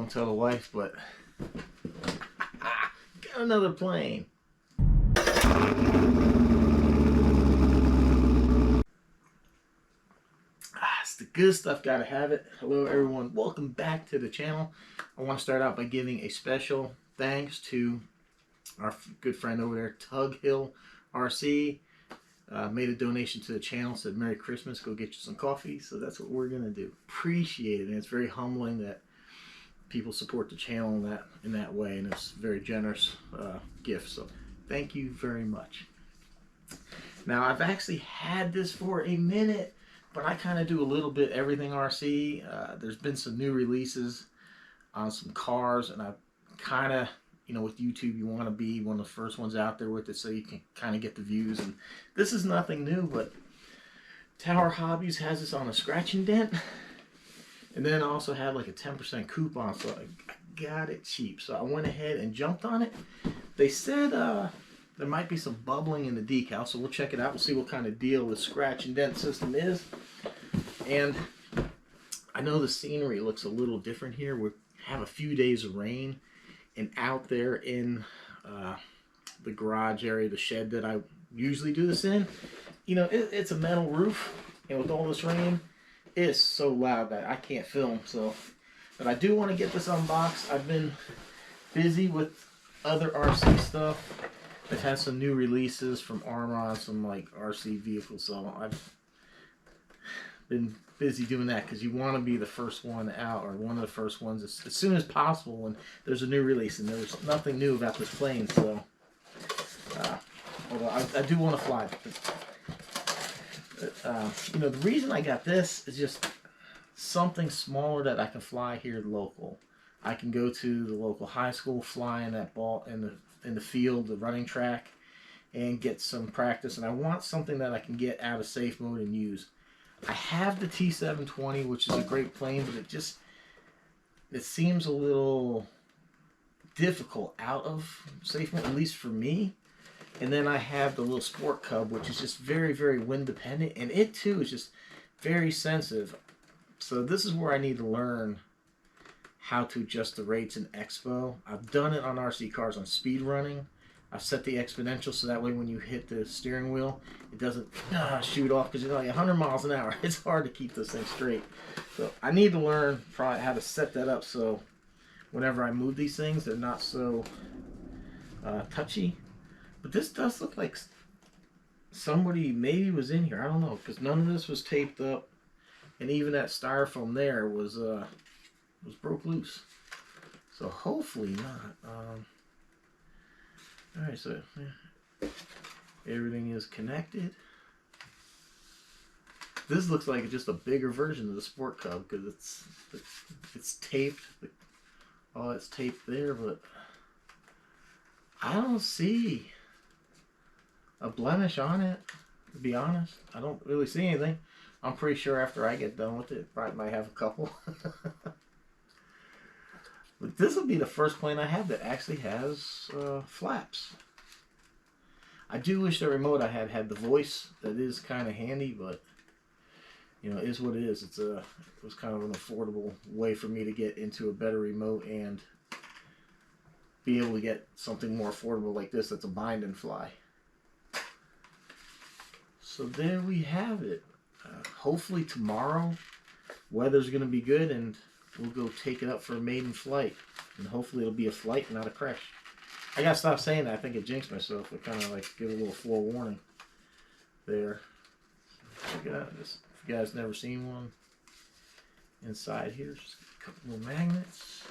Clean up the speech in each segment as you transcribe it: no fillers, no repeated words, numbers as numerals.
won't tell the wife, but got another plane. It's the good stuff, gotta have it. Hello everyone, welcome back to the channel. I want to start out by giving a special thanks to our good friend over there, Tug Hill RC. Made a donation to the channel, said Merry Christmas, go get you some coffee. So that's what we're gonna do. Appreciate it, and it's very humbling that people support the channel in that way, and it's a very generous gift. So thank you very much. Now I've actually had this for a minute, but I kind of do a little bit everything RC. There's been some new releases on some cars, and I kind of, you know, with YouTube, you want to be one of the first ones out there with it so you can kind of get the views. And this is nothing new, but Tower Hobbies has this on a scratch and dent. And then I also had like a 10% coupon, so I got it cheap. So I went ahead and jumped on it. They said there might be some bubbling in the decal, so we'll check it out. We'll see what kind of deal the scratch and dent system is. And I know the scenery looks a little different here. We have a few days of rain. And out there in the garage area, the shed that I usually do this in, you know, it's a metal roof. And with all this rain, it's so loud that I can't film. So, but I do want to get this unboxed. I've been busy with other RC stuff. I've had some new releases from Arma, some like RC vehicles. So I've been busy doing that because you want to be the first one out, or one of the first ones as soon as possible when there's a new release. And there's nothing new about this plane, so although I do want to fly. You know, the reason I got this is just something smaller that I can fly here local. I can go to the local high school, fly in that ball in the field, the running track, and get some practice. And I want something that I can get out of safe mode and use. I have the T720, which is a great plane, but it seems a little difficult out of safe mode, at least for me. And then I have the little Sport Cub, which is just very, very wind dependent, and it too is just very sensitive. So this is where I need to learn how to adjust the rates in Expo. I've done it on RC cars on speed running. I've set the exponential so that way when you hit the steering wheel, it doesn't shoot off, because you're like 100 miles an hour. It's hard to keep this thing straight. So I need to learn probably how to set that up so whenever I move these things, they're not so touchy. But this does look like somebody maybe was in here. I don't know, because none of this was taped up, and even that styrofoam there was broke loose. So hopefully not. Alright, so yeah, everything is connected. This looks like just a bigger version of the Sport Cub because it's taped. Oh, it's taped there, but I don't see a blemish on it, to be honest. I don't really see anything. I'm pretty sure after I get done with it, probably might have a couple. But this will be the first plane I have that actually has flaps. I do wish the remote I had the voice. That is kind of handy, but you know, it is what it is. It was kind of an affordable way for me to get into a better remote and be able to get something more affordable like this that's a bind and fly. So there we have it. Hopefully tomorrow weather's going to be good and we'll go take it up for a maiden flight, and hopefully it'll be a flight, not a crash. I gotta stop saying that. I think I jinxed myself. I kind of like give a little forewarning there. Check it out. If you guys never seen one, inside here, just a couple more magnets.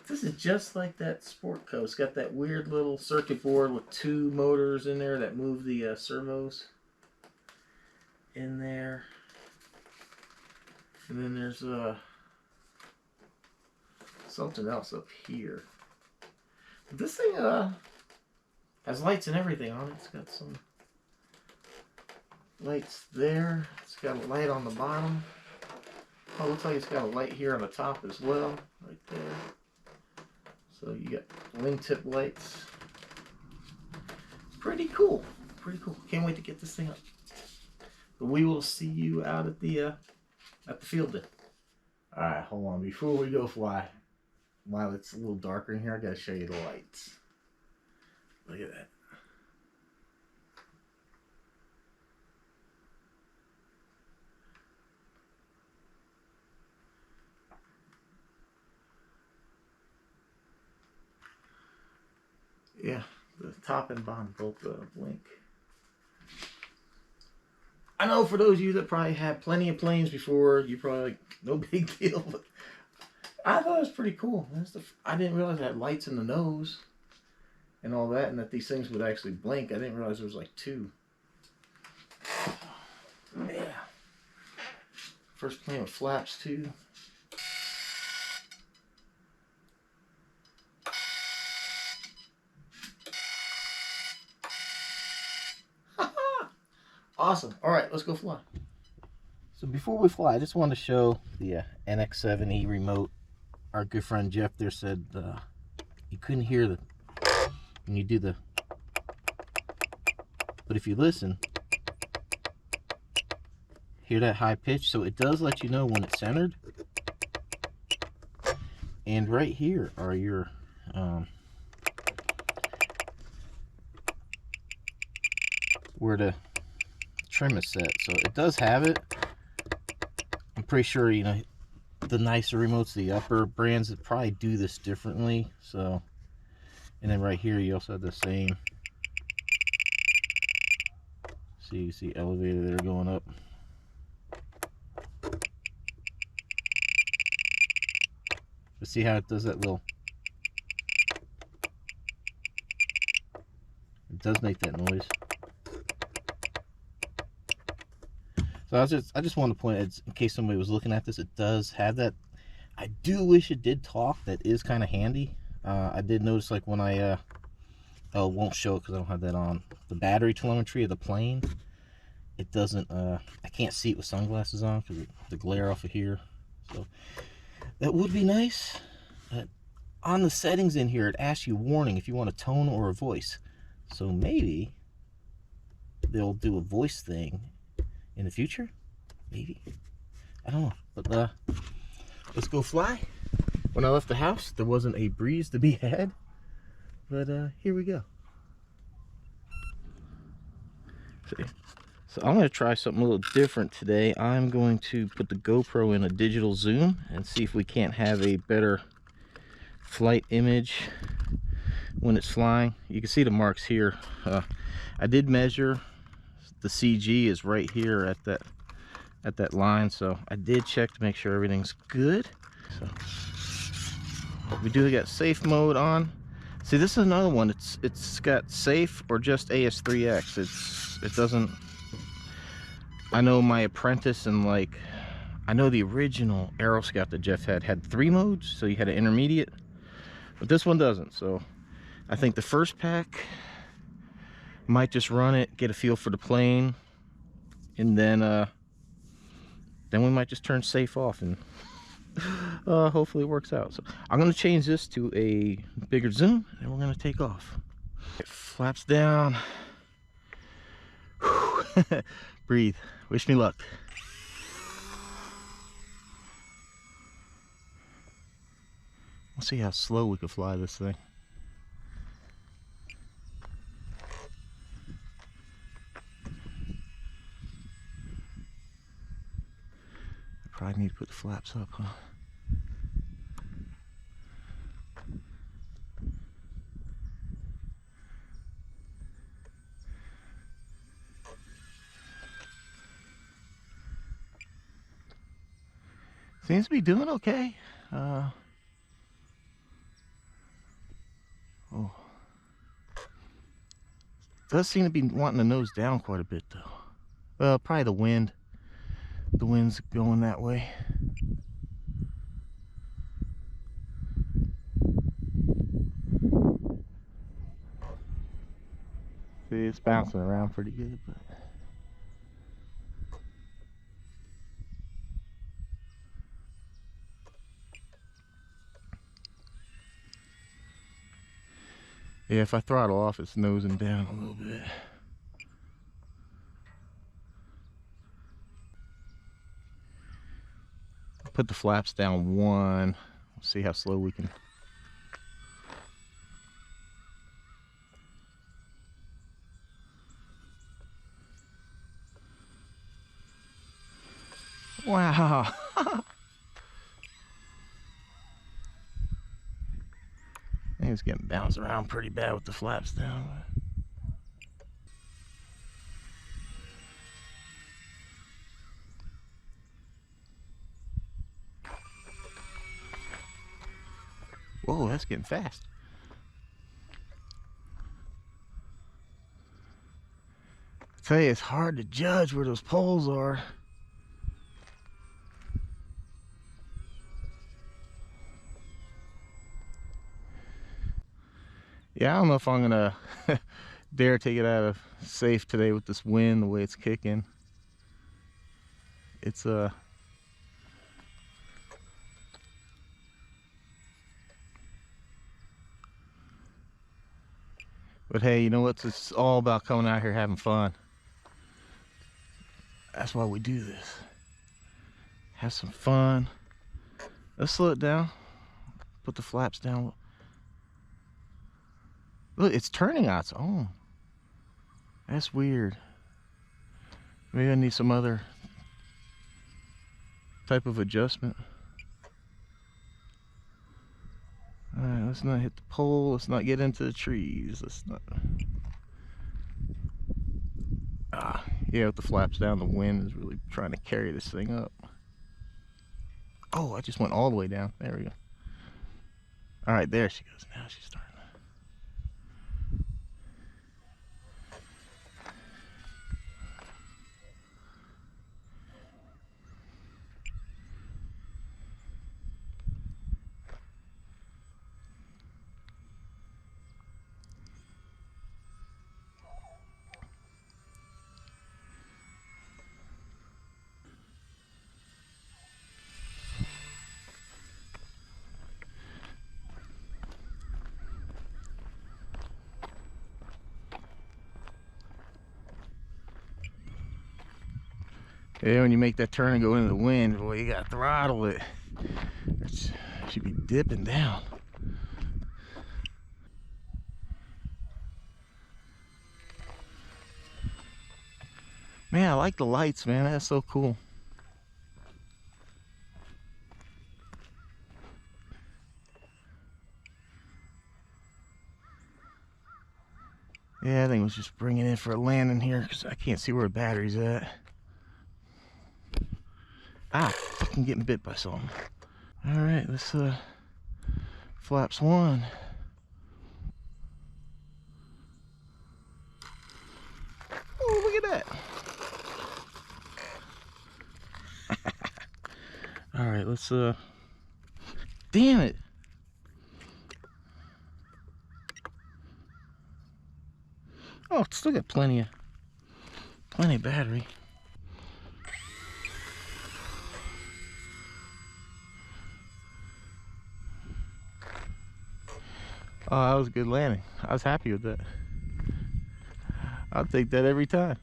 This is just like that Sport Cub. It's got that weird little circuit board with two motors in there that move the servos in there, and then there's something else up here. But this thing has lights and everything on it. It's got some lights there. It's got a light on the bottom. Oh, looks like it's got a light here on the top as well, right there. So you got wingtip lights. Pretty cool. Pretty cool. Can't wait to get this thing up. But we will see you out at the field day. Alright, hold on. Before we go fly, while it's a little darker in here, I gotta show you the lights. Look at that. Yeah, the top and bottom both blink. I know for those of you that probably had plenty of planes before, you probably like, no big deal, but I thought it was pretty cool. I didn't realize it had lights in the nose and all that, and that these things would actually blink. I didn't realize there was like two. Yeah. First plane with flaps too. Awesome. All right, let's go fly. So before we fly, I just wanted to show the NX7E remote. Our good friend Jeff there said you couldn't hear the when you do the, but if you listen, hear that high pitch. So it does let you know when it's centered. And right here are your where the trim is set. So it does have it. I'm pretty sure, you know, the nicer remotes, the upper brands, that probably do this differently. So, and then right here you also have the same. See, you see elevator there going up. But see how it does that little, it does make that noise. So I just wanted to point out, in case somebody was looking at this, it does have that. I do wish it did talk. That is kind of handy. I did notice, like when I oh, it won't show it because I don't have that on. The battery telemetry of the plane, it doesn't. I can't see it with sunglasses on because the glare off of here. So that would be nice. On the settings in here, it asks you warning if you want a tone or a voice. So maybe they'll do a voice thing in the future, maybe. I don't know, but let's go fly. When I left the house, there wasn't a breeze to be had, but here we go. See, so I'm going to try something a little different today. I'm going to put the GoPro in a digital zoom and see if we can't have a better flight image when it's flying. You can see the marks here. I did measure. The CG is right here at that line, so I did check to make sure everything's good. So we do get safe mode on. See, this is another one. It's got safe or just AS3X. It doesn't. I know my apprentice and like I know the original Aero Scout that Jeff had 3 modes, so you had an intermediate, but this one doesn't. So I think the first pack might just run it, get a feel for the plane, and then we might just turn safe off, and hopefully it works out. So I'm going to change this to a bigger zoom, and we're going to take off. It flaps down. Breathe. Wish me luck. We'll see how slow we can fly this thing. Probably need to put the flaps up, huh? Seems to be doing okay. Oh. Does seem to be wanting to nose down quite a bit, though. Well, probably the wind. The wind's going that way. See, it's bouncing around pretty good, but yeah, if I throttle off, it's nosing down a little bit. Put the flaps down 1. We'll see how slow we can Wow. I think it's getting bounced around pretty bad with the flaps down. Whoa, that's getting fast. I tell you, it's hard to judge where those poles are. Yeah, I don't know if I'm gonna dare take it out of safe today with this wind, the way it's kicking. It's but hey, you know what? It's all about coming out here having fun. That's why we do this. Have some fun. Let's slow it down. Put the flaps down. Look, it's turning on its own. That's weird. Maybe I need some other type of adjustment. Alright, let's not hit the pole. Let's not get into the trees. Let's not. Yeah, with the flaps down, the wind is really trying to carry this thing up. Oh, I just went all the way down. There we go. Alright, there she goes. Now she's starting. Yeah, when you make that turn and go into the wind, boy, you gotta throttle it. It should be dipping down. Man, I like the lights, man. That's so cool. Yeah, I think it was just bringing in for a landing here because I can't see where the battery's at. Ah, fucking getting bit by something. All right, let's flaps one. Oh, look at that. All right, let's damn it. Oh, it's still got plenty of battery. Oh, that was a good landing. I was happy with that. I'll take that every time.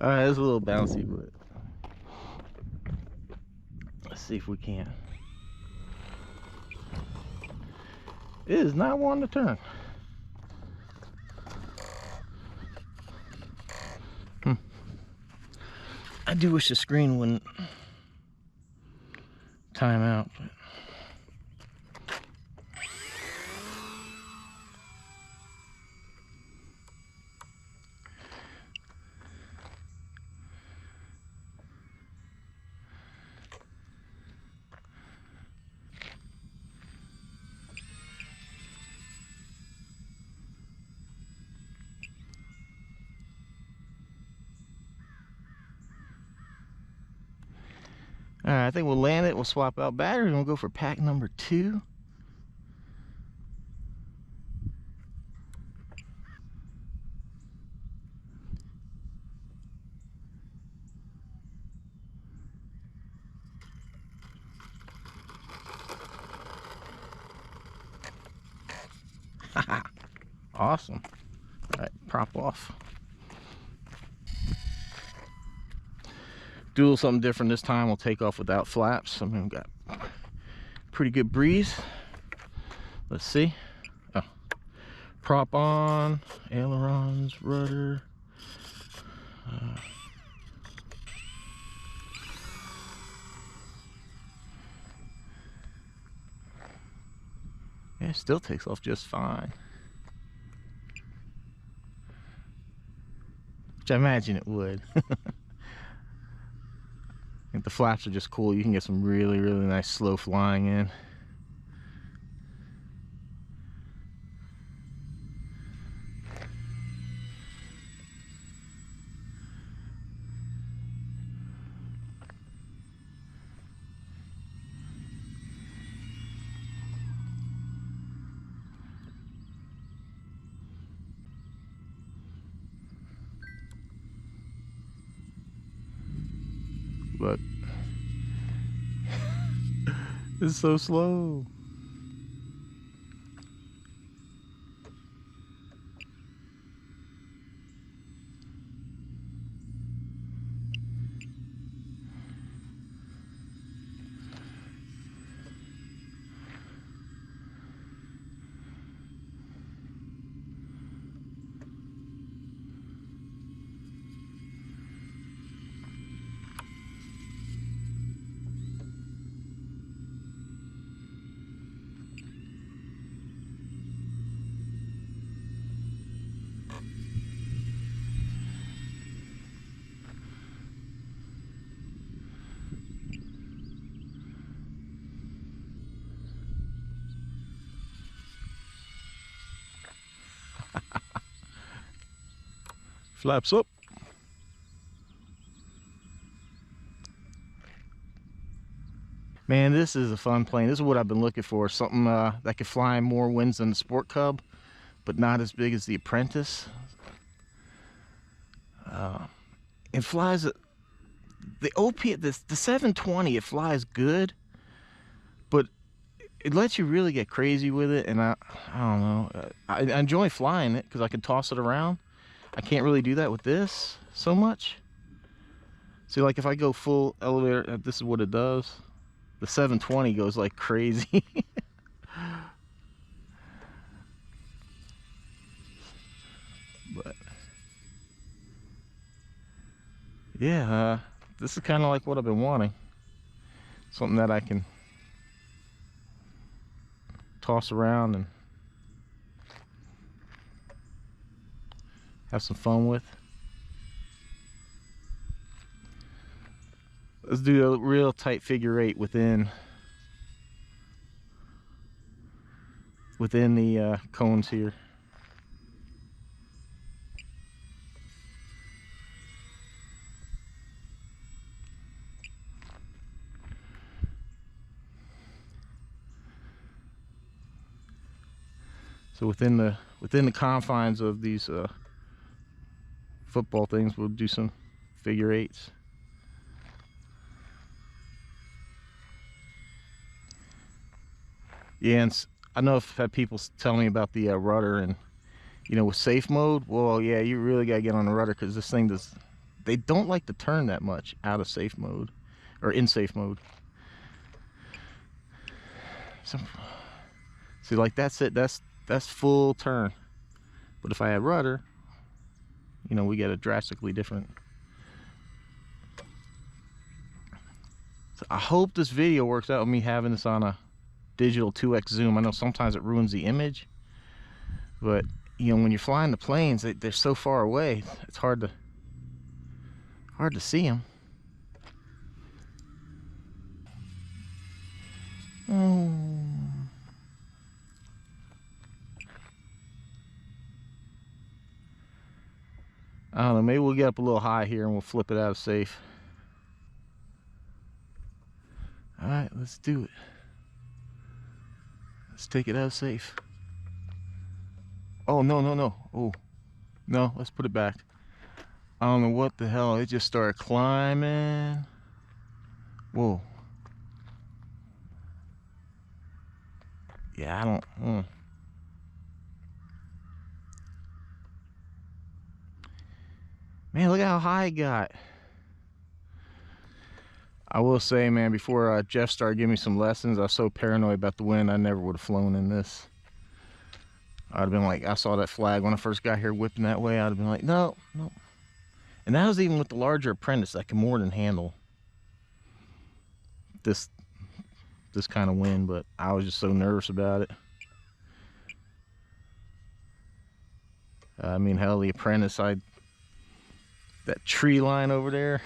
All right, it's a little bouncy, but let's see if we can. It is not wanting to turn. I do wish the screen wouldn't time out, but all right, I think we'll land it. We'll swap out batteries and we'll go for pack number 2. Awesome. All right, prop off. Do a little something different this time. We'll take off without flaps. I mean, we've got pretty good breeze. Let's see. Oh. Prop on, ailerons, rudder. Yeah, it still takes off just fine. Which I imagine it would. I think the flaps are just cool. You can get some really, really nice slow flying in. But it's so slow. Flaps up. Man, this is a fun plane. This is what I've been looking for. Something that could fly in more winds than the Sport Cub, but not as big as the Apprentice. It flies the the 720. It flies good, but it lets you really get crazy with it. And I don't know. I enjoy flying it because I can toss it around. I can't really do that with this so much. See, like if I go full elevator, this is what it does. The 720 goes like crazy. But yeah, this is kind of like what I've been wanting. Something that I can toss around and have some fun with. Let's do a real tight figure eight within the cones here. So within the confines of these football things, we'll do some figure eights. Yeah, and I know I've had people tell me about the rudder, and you know, with safe mode, well, yeah, you really gotta get on the rudder because this thing does. They don't like to turn that much out of safe mode or in safe mode. So, see, like that's it. That's full turn. But if I had rudder, you know, we get a drastically different. So I hope this video works out with me having this on a digital 2x zoom. I know sometimes it ruins the image, but you know, when you're flying the planes, they're so far away, it's hard to see them. Oh. I don't know, maybe we'll get up a little high here and we'll flip it out of safe. All right, let's do it. Let's take it out of safe. Oh, no. Oh, no, let's put it back. I don't know what the hell. It just started climbing. Whoa. Yeah, I don't. Man, look how high it got. I will say, man, before Jeff started giving me some lessons, I was so paranoid about the wind, I never would have flown in this. I'd have been like, I saw that flag when I first got here whipping that way, I'd have been like, no, no. And that was even with the larger apprentice. I can more than handle this kind of wind, but I was just so nervous about it. I mean, hell, the apprentice, that tree line over there,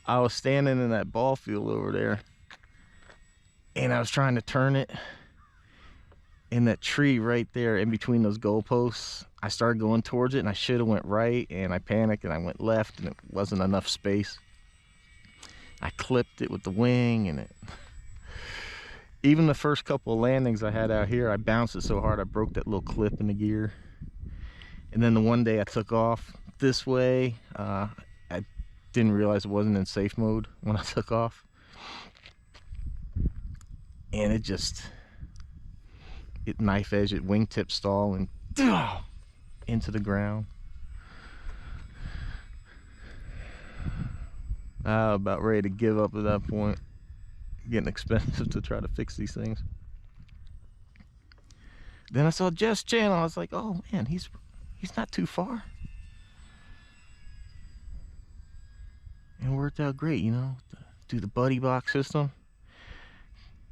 I was standing in that ball field over there, and I was trying to turn it, and that tree right there in between those goalposts, I started going towards it, and I should have went right, and I panicked, and I went left, and it wasn't enough space. I clipped it with the wing, and even the first couple of landings I had out here, I bounced it so hard I broke that little clip in the gear. And then the one day I took off this way, I didn't realize it wasn't in safe mode when I took off. And it knife edge, it wingtip stall and into the ground. About ready to give up at that point. Getting expensive to try to fix these things. Then I saw Jeff's channel. I was like, oh man, he's not too far. And it worked out great, you know. Do the buddy box system.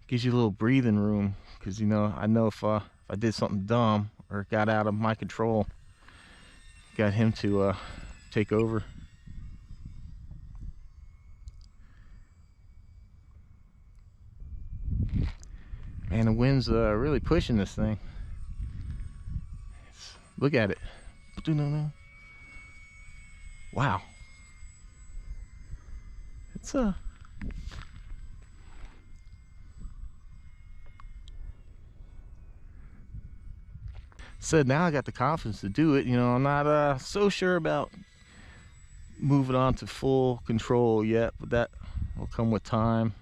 Gives you a little breathing room, because you know, I know if I did something dumb or got out of my control, got him to take over. Man, the wind's really pushing this thing. Look at it. Wow. It's said now I got the confidence to do it. You know, I'm not so sure about moving on to full control yet, but that will come with time.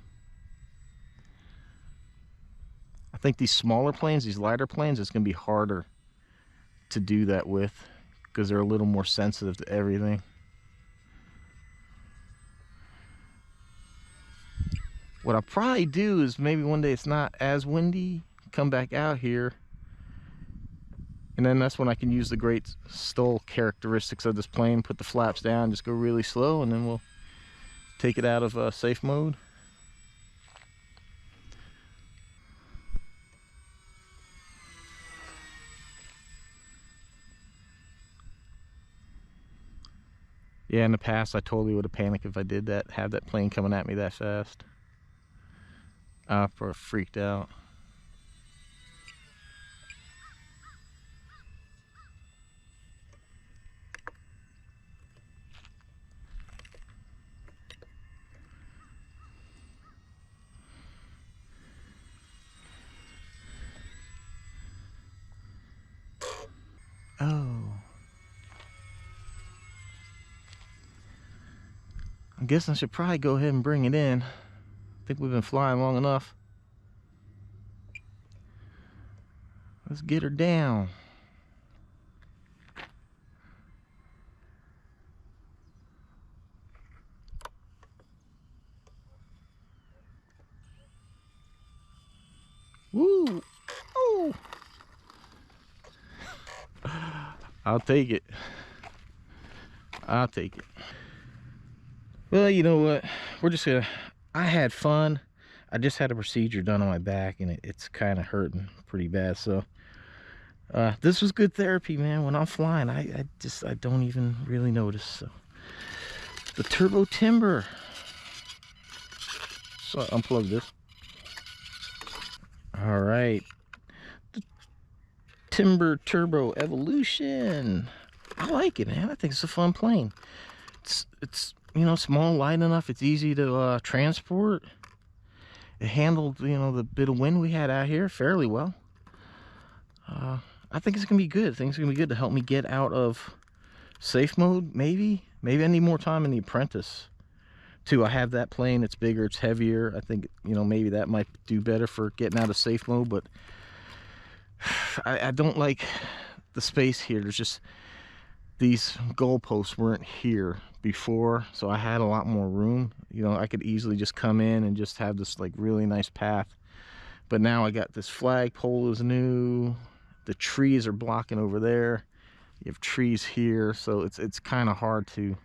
I think these smaller planes, these lighter planes, it's going to be harder to do that with, because they're a little more sensitive to everything. What I'll probably do is maybe one day it's not as windy, come back out here, and then that's when I can use the great STOL characteristics of this plane, put the flaps down, just go really slow, and then we'll take it out of safe mode. Yeah, in the past, I totally would have panicked if I did that, have that plane coming at me that fast. I freaked out. Oh. I guess I should probably go ahead and bring it in. I think we've been flying long enough. Let's get her down. Woo! Oh! I'll take it. I'll take it. Well, you know what? We're just gonna... I had fun. I just had a procedure done on my back, and it's kind of hurting pretty bad. So this was good therapy, man. When I'm flying, I don't even really notice. So the turbo timber. So unplug this. All right. The Timber Turbo Evolution. I like it, man. I think it's a fun plane. It's you know, small, light enough. It's easy to transport. It handled, you know, the bit of wind we had out here fairly well. I think it's gonna be good. I think it's gonna be good to help me get out of safe mode. Maybe I need more time in the apprentice too. I have that plane. It's bigger. It's heavier. I think, you know, maybe that might do better for getting out of safe mode. But I don't like the space here. There's just, these goalposts weren't here before, so I had a lot more room. You know, I could easily just come in and just have this like really nice path. But now I got this flagpole is new. The trees are blocking over there. You have trees here, so it's kind of hard to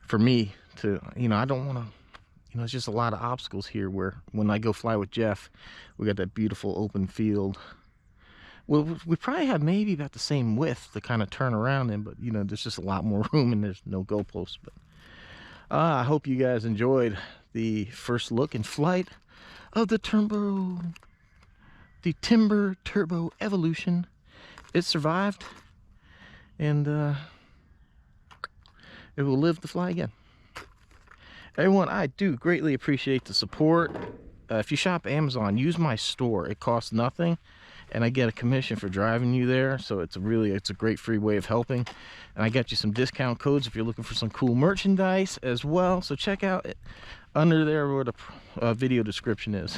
for me to, you know, I don't want to, you know, it's just a lot of obstacles here where when I go fly with Jeff, we got that beautiful open field. Well, we probably have maybe about the same width to kind of turn around in, but you know, there's just a lot more room and there's no goalposts. But I hope you guys enjoyed the first look in flight of the Timber Turbo Evolution. It survived, and it will live to fly again. Everyone, I do greatly appreciate the support. If you shop Amazon, use my store. It costs nothing, and I get a commission for driving you there, so it's a great free way of helping. And I got you some discount codes if you're looking for some cool merchandise as well, so check out it under there where the video description is.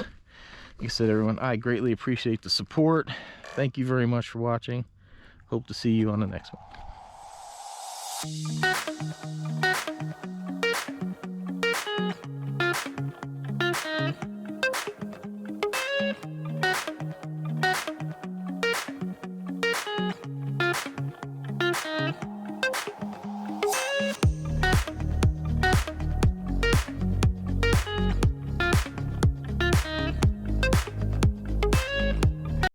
Like I said, everyone, I greatly appreciate the support. Thank you very much for watching. Hope to see you on the next one.